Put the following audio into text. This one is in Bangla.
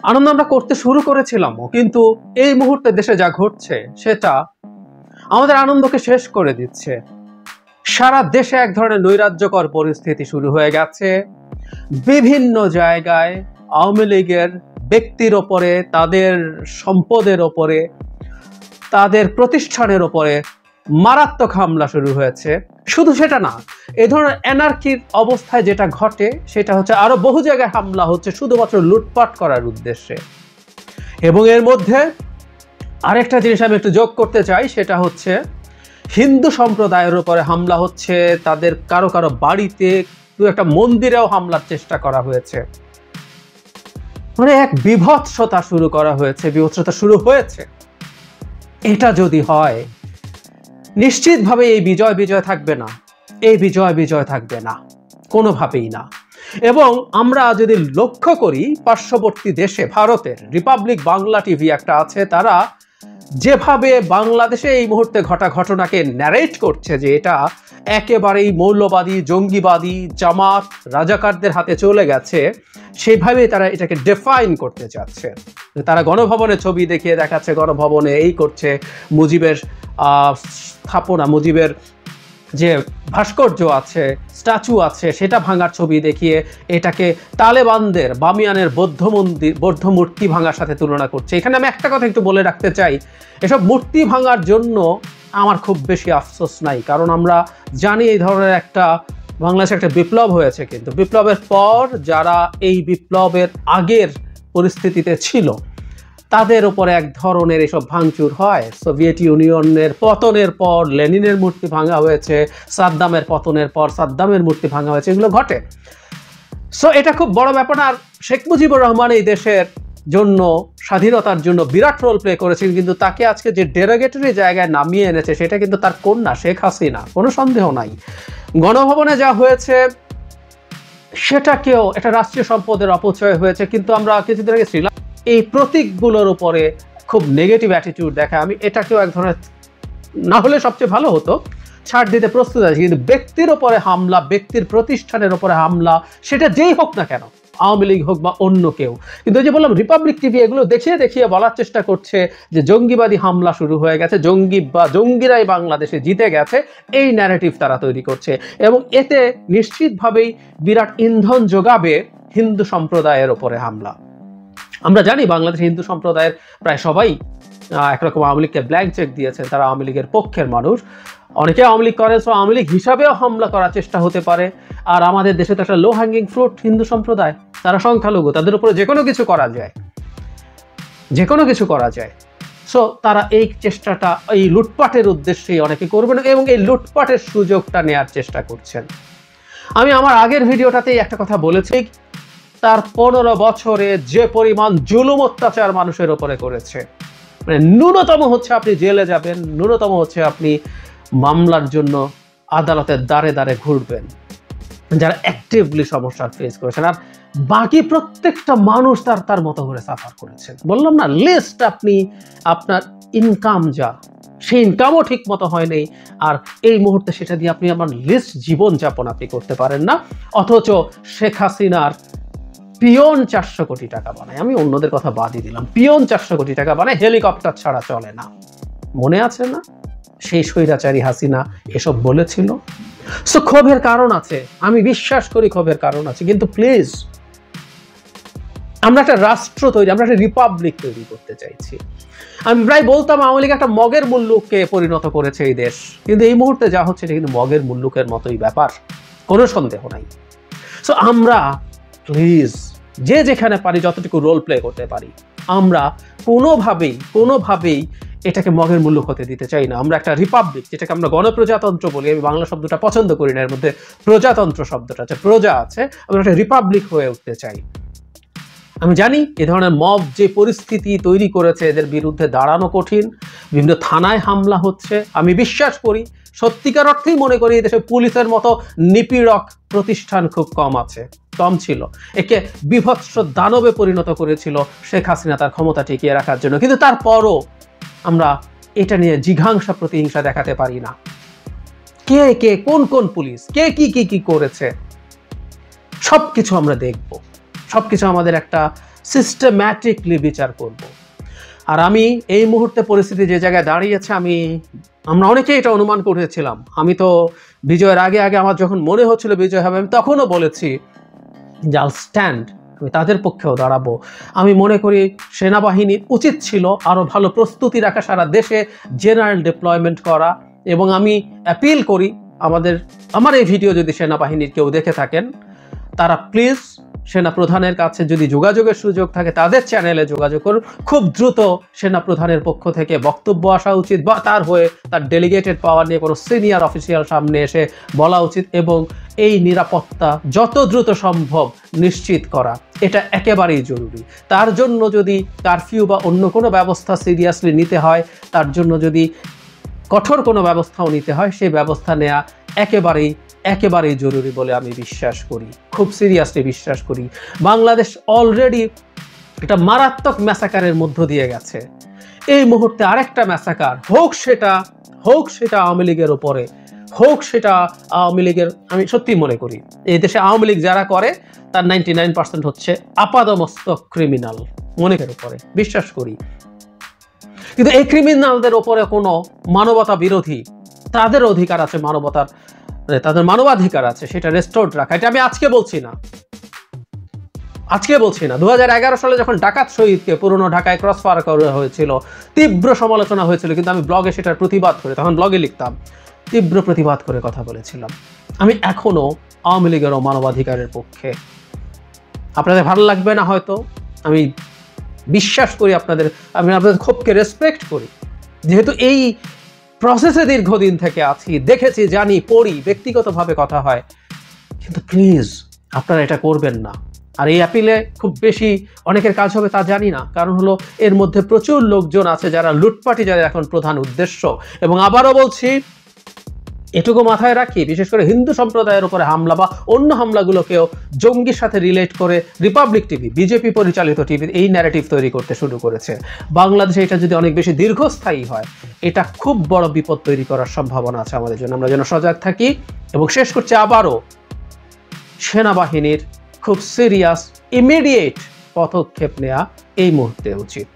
আনন্দ আমরা করতে শুরু করেছিলামও, কিন্তু এই মুহূর্তে দেশে যা ঘটছে সেটা আমাদের আনন্দকে শেষ করে দিচ্ছে। সারা দেশে এক ধরনের নৈরাজ্যকর পরিস্থিতি শুরু হয়ে গেছে। বিভিন্ন জায়গায় আওয়ামী লীগের ব্যক্তির ওপরে, তাদের সম্পদের ওপরে, তাদের প্রতিষ্ঠানের ওপরে মারাত্মক হামলা শুরু হয়েছে। শুধু সেটা না, এই ধরনের অ্যানার্কির অবস্থায় যেটা ঘটে সেটা হচ্ছে আরো বহু জায়গায় হামলা হচ্ছে শুধুমাত্র লুটপাট করার উদ্দেশ্যে। এবং এর মধ্যে আরেকটা জিনিস আমি একটু যোগ করতে চাই, সেটা হচ্ছে হিন্দু সম্প্রদায়ের উপরে হামলা হচ্ছে, তাদের কারো কারো বাড়িতে, দু একটা মন্দিরেও হামলার চেষ্টা করা হয়েছে। মানে এক বিভৎসতা শুরু করা হয়েছে, বিভৎসতা শুরু হয়েছে। এটা যদি হয়, নিশ্চিতভাবে এই বিজয় বিজয় থাকবে না, এই বিজয় বিজয় থাকবে না, কোনোভাবেই না। এবং আমরা যদি লক্ষ্য করি, পার্শ্ববর্তী দেশে ভারতের রিপাবলিক বাংলা টিভি একটা আছে, তারা যেভাবে বাংলাদেশে এই মুহূর্তে ঘটা ঘটনাকে ন্যারেট করছে যে এটা একেবারেই মৌলবাদী, জঙ্গিবাদী, জামাত, রাজাকারদের হাতে চলে গেছে, সেইভাবেই তারা এটাকে ডিফাইন করতে চাচ্ছে। তারা গণভবনে ছবি দেখিয়ে দেখাচ্ছে, গণভবনে এই করছে, মুজিবের স্থাপনা, মুজিবের যে ভাস্কর্য আছে, স্ট্যাচু আছে, সেটা ভাঙার ছবি দেখিয়ে এটাকে তালেবানদের, বামিয়ানের বৌদ্ধ মূর্তি ভাঙার সাথে তুলনা করছে। এখানে আমি একটা কথা একটু বলে রাখতে চাই, এসব মূর্তি ভাঙার জন্য আমার খুব বেশি আফসোস নাই, কারণ আমরা জানি এই ধরনের একটা বাংলাদেশে একটা বিপ্লব হয়েছে, কিন্তু বিপ্লবের পর যারা এই বিপ্লবের আগের পরিস্থিতিতে ছিল তাদের উপরে এক ধরনের এসব ভাঙচুর হয়। সোভিয়েত ইউনিয়নের পতনের পর লেনিনের মূর্তি ভাঙা হয়েছে, সাদ্দামের পতনের পর সাদ্দামের মূর্তি ভাঙা হয়েছে, এগুলো ঘটে। সো এটা খুব বড় ব্যাপার না। আর শেখ মুজিবুর রহমান এই দেশের জন্য, স্বাধীনতার জন্য বিরাট রোল প্লে করেছেন, কিন্তু তাকে আজকে যে ডেরোগেটরি জায়গায় নামিয়ে এনেছে সেটা কিন্তু তার কন্যা শেখ হাসিনা, কোনো সন্দেহ নাই। গণভবনে যা হয়েছে সেটাকেও এটা রাষ্ট্রীয় সম্পদের অপচয় হয়েছে, কিন্তু আমরা কিছুদিন আগে শ্রীলঙ্কা এই প্রতীকগুলোর উপরে খুব নেগেটিভ অ্যাটিটিউড দেখায়। আমি এটাকেও এক ধরনের, না হলে সবচেয়ে ভালো হতো, ছাড় দিতে প্রস্তুত আছি, কিন্তু ব্যক্তির ওপরে হামলা, ব্যক্তির প্রতিষ্ঠানের ওপরে হামলা, সেটা যেই হোক না কেন, আওয়ামী লীগ হোক বা অন্য কেউ, কিন্তু যে বললাম রিপাবলিক টিভি এগুলো দেখিয়ে দেখিয়ে বলার চেষ্টা করছে যে জঙ্গিবাদী হামলা শুরু হয়ে গেছে, জঙ্গিরাই বাংলাদেশে জিতে গেছে, এই ন্যারেটিভ তারা তৈরি করছে। এবং এতে নিশ্চিতভাবেই বিরাট ইন্ধন যোগাবে হিন্দু সম্প্রদায়ের ওপরে হামলা। আমরা জানি বাংলাদেশের হিন্দু সম্প্রদায়ের প্রায় সবাই একরকম আওয়ামী লীগকে ব্ল্যাঙ্ক চেক দিয়েছেন, তারা আওয়ামী লীগের পক্ষের মানুষ, অনেকে আওয়ামী লীগ করেন, সো আওয়ামী লীগ হিসাবেও হামলা করার চেষ্টা হতে পারে। আর আমাদের দেশে তো একটা লো হ্যাঙ্গিং ফ্রুট হিন্দু সম্প্রদায়, তারা সংখ্যালঘু, তাদের উপরে যে কোনো কিছু করা যায়, যে কোনো কিছু করা যায়। সো তারা এই চেষ্টাটা এই লুটপাটের উদ্দেশ্যেই অনেকে করবেন এবং এই লুটপাটের সুযোগটা নেয়ার চেষ্টা করছেন। আমি আমার আগের ভিডিওটাতেই একটা কথা বলেছি, তার 15 বছরে যে পরিমাণ জুলুম অত্যাচার মানুষের উপরে করেছে, মানে ন্যূনতম হচ্ছে আপনি জেলে যাবেন, ন্যূনতম হচ্ছে আপনি মামলার জন্য আদালতের দ্বারে দ্বারে ঘুরবেন, যারা অ্যাক্টিভলি সমস্যার ফেস করেছেন। আর বাকি প্রত্যেকটা মানুষ তার মতো করে সাফার করেছেন। বললাম না, লিস্ট আপনি আপনার ইনকাম যা, সেই ইনকামও ঠিক মতো হয় নাই, আর এই মুহূর্তে সেটা দিয়ে আপনি আমার লিস্ট জীবনযাপন আপনি করতে পারেন না। অথচ শেখ হাসিনার পিয়ন 400 কোটি টাকা বানায়, আমি অন্যদের কথা বাদই দিলাম, পিয়ন 400 কোটি টাকা বানায়, হেলিকপ্টার ছাড়া চলে না। মনে আছে না সেই স্বৈরাচারী হাসিনা এসব বলেছিল? সো ক্ষোভের কারণ আছে, আমি বিশ্বাস করি ক্ষোভের কারণ আছে, কিন্তু প্লিজ, আমরা একটা রাষ্ট্র তৈরি, আমরা একটা রিপাবলিক তৈরি করতে চাইছি। আমি প্রায় বলতাম আওয়ামী লীগ একটা মগের মুল্লুককে পরিণত করেছে এই দেশ, কিন্তু এই মুহূর্তে যা হচ্ছে এটা কিন্তু মগের মুল্লুকের মতোই ব্যাপার, কোনো সন্দেহ নাই। সো আমরা প্লিজ যে যেখানে পারি যতটুকু রোল প্লে করতে পারি, আমরা কোনোভাবেই এটাকে মগের মুল্লুক হতে দিতে চাই না। আমরা একটা রিপাবলিক, যেটাকে আমরা গণপ্রজাতন্ত্র বলি, আমি বাংলা শব্দটা পছন্দ করি না, এর মধ্যে প্রজাতন্ত্র শব্দটা আছে, প্রজা আছে, আমরা একটা রিপাবলিক হয়ে উঠতে চাই। আমি জানি এ ধরনের মব যে পরিস্থিতি তৈরি করেছে, এদের বিরুদ্ধে দাঁড়ানো কঠিন, বিভিন্ন থানায় হামলা হচ্ছে। আমি বিশ্বাস করি, সত্যিকার অর্থেই মনে করি এই দেশে পুলিশের মতো নিপীড়ক প্রতিষ্ঠান খুব কম ছিল। একে বিভৎস দানবে পরিণত করেছিল শেখ হাসিনা তার ক্ষমতা টিকিয়ে রাখার জন্য, কিন্তু তারপরও আমরা এটা নিয়ে জিঘাংসা প্রতিহিংসা দেখাতে পারি না। কে কোন পুলিশ কে কি করেছে সবকিছু আমরা দেখব। সবকিছু আমাদের একটা সিস্টেম্যাটিকলি বিচার করব। আর আমি এই মুহূর্তে পরিস্থিতি যে জায়গায় দাঁড়িয়েছে, আমরা অনেকেই এটা অনুমান করেছিলাম। আমি তো বিজয়ের আগে আমার যখন মনে হচ্ছিল বিজয় হবে, আমি তখনও বলেছি যে আল স্ট্যান্ড, আমি তাদের পক্ষেও দাঁড়াবো। আমি মনে করি সেনাবাহিনীর উচিত ছিল আরও ভালো প্রস্তুতি রাখা, সারা দেশে জেনারেল ডিপ্লয়মেন্ট করা। এবং আমি অ্যাপিল করি আমার এই ভিডিও যদি সেনাবাহিনীর কেউ দেখে থাকেন, তারা প্লিজ সেনা প্রধানের কাছে যদি যোগাযোগের সুযোগ থাকে তাদের চ্যানেলে যোগাযোগ করুন। খুব দ্রুত সেনা প্রধানের পক্ষ থেকে বক্তব্য আসা উচিত, বা তার হয়ে তার ডেলিগেটেড পাওয়ার নিয়ে কোনো সিনিয়র অফিসিয়াল সামনে এসে বলা উচিত, এবং এই নিরাপত্তা যত দ্রুত সম্ভব নিশ্চিত করা, এটা একেবারেই জরুরি। তার জন্য যদি কারফিউ বা অন্য কোনো ব্যবস্থা সিরিয়াসলি নিতে হয়, তার জন্য যদি কঠোর কোনো ব্যবস্থাও নিতে হয়, সেই ব্যবস্থা নেওয়া একেবারেই জরুরি বলে আমি বিশ্বাস করি, খুব সিরিয়াসলি বিশ্বাস করি। বাংলাদেশ অলরেডি একটা মারাত্মক ম্যাসাকারের মধ্য দিয়ে গেছে। এই মুহূর্তে আরেকটা ম্যাসাকার হোক সেটা আওয়ামী লীগের ওপরে, হোক সেটা আওয়ামী লীগের, আমি সত্যি মনে করি এই দেশে আওয়ামী লীগ যারা করে তার 99% হচ্ছে আপাদমস্তক ক্রিমিনাল, অনেকের উপরে বিশ্বাস করি। কিন্তু এই ক্রিমিনালদের ওপরে কোনো মানবতা বিরোধী, তাদের অধিকার আছে, তাদের মানবাধিকার আছে, সেটা রেস্টোর্ড রাখা। এটা আমি আজকে বলছি না। 2011 সালে যখন ডাকাত শহীদকে পুরনো ঢাকায় ক্রসফায়ার করা হয়েছিল, তীব্র সমালোচনা হয়েছিল, কিন্তু আমি ব্লগে সেটার প্রতিবাদ করে, তখন ব্লগে লিখতাম, তীব্র প্রতিবাদ করে কথা বলেছিলাম। আমি এখনো আওয়ামী লীগের ও মানবাধিকারের পক্ষে। আপনাদের ভালো লাগবে না হয়তো, আমি বিশ্বাস করি আমি আপনাদের ক্ষোভকে রেসপেক্ট করি, যেহেতু এই প্রসেসে দীর্ঘদিন থেকে আছি, দেখেছি, জানি, পড়ি, ব্যক্তিগতভাবে কথা হয়। কিন্তু প্লিজ আপনারা এটা করবেন না। আর এই অ্যাপিলে খুব বেশি অনেকের কাজ হবে তা জানি না, কারণ হলো এর মধ্যে প্রচুর লোকজন আছে যারা লুটপাটি, যারা এখন প্রধান উদ্দেশ্য। এবং আবারও বলছি, এটুকু মাথায় রাখি, বিশেষ করে হিন্দু সম্প্রদায়ের উপরে হামলা বা অন্য হামলাগুলোকেও জঙ্গির সাথে রিলেট করে রিপাবলিক টিভি, বিজেপি পরিচালিত টিভি এই ন্যারেটিভ তৈরি করতে শুরু করেছে। বাংলাদেশে এটা যদি অনেক বেশি দীর্ঘস্থায়ী হয়, এটা খুব বড় বিপদ তৈরি করার সম্ভাবনা আছে আমাদের জন্য। আমরা যেন সজাগ থাকি। এবং শেষ করছি, আবারও সেনাবাহিনীর খুব সিরিয়াস ইমিডিয়েট পদক্ষেপ নেওয়া এই মুহূর্তে উচিত।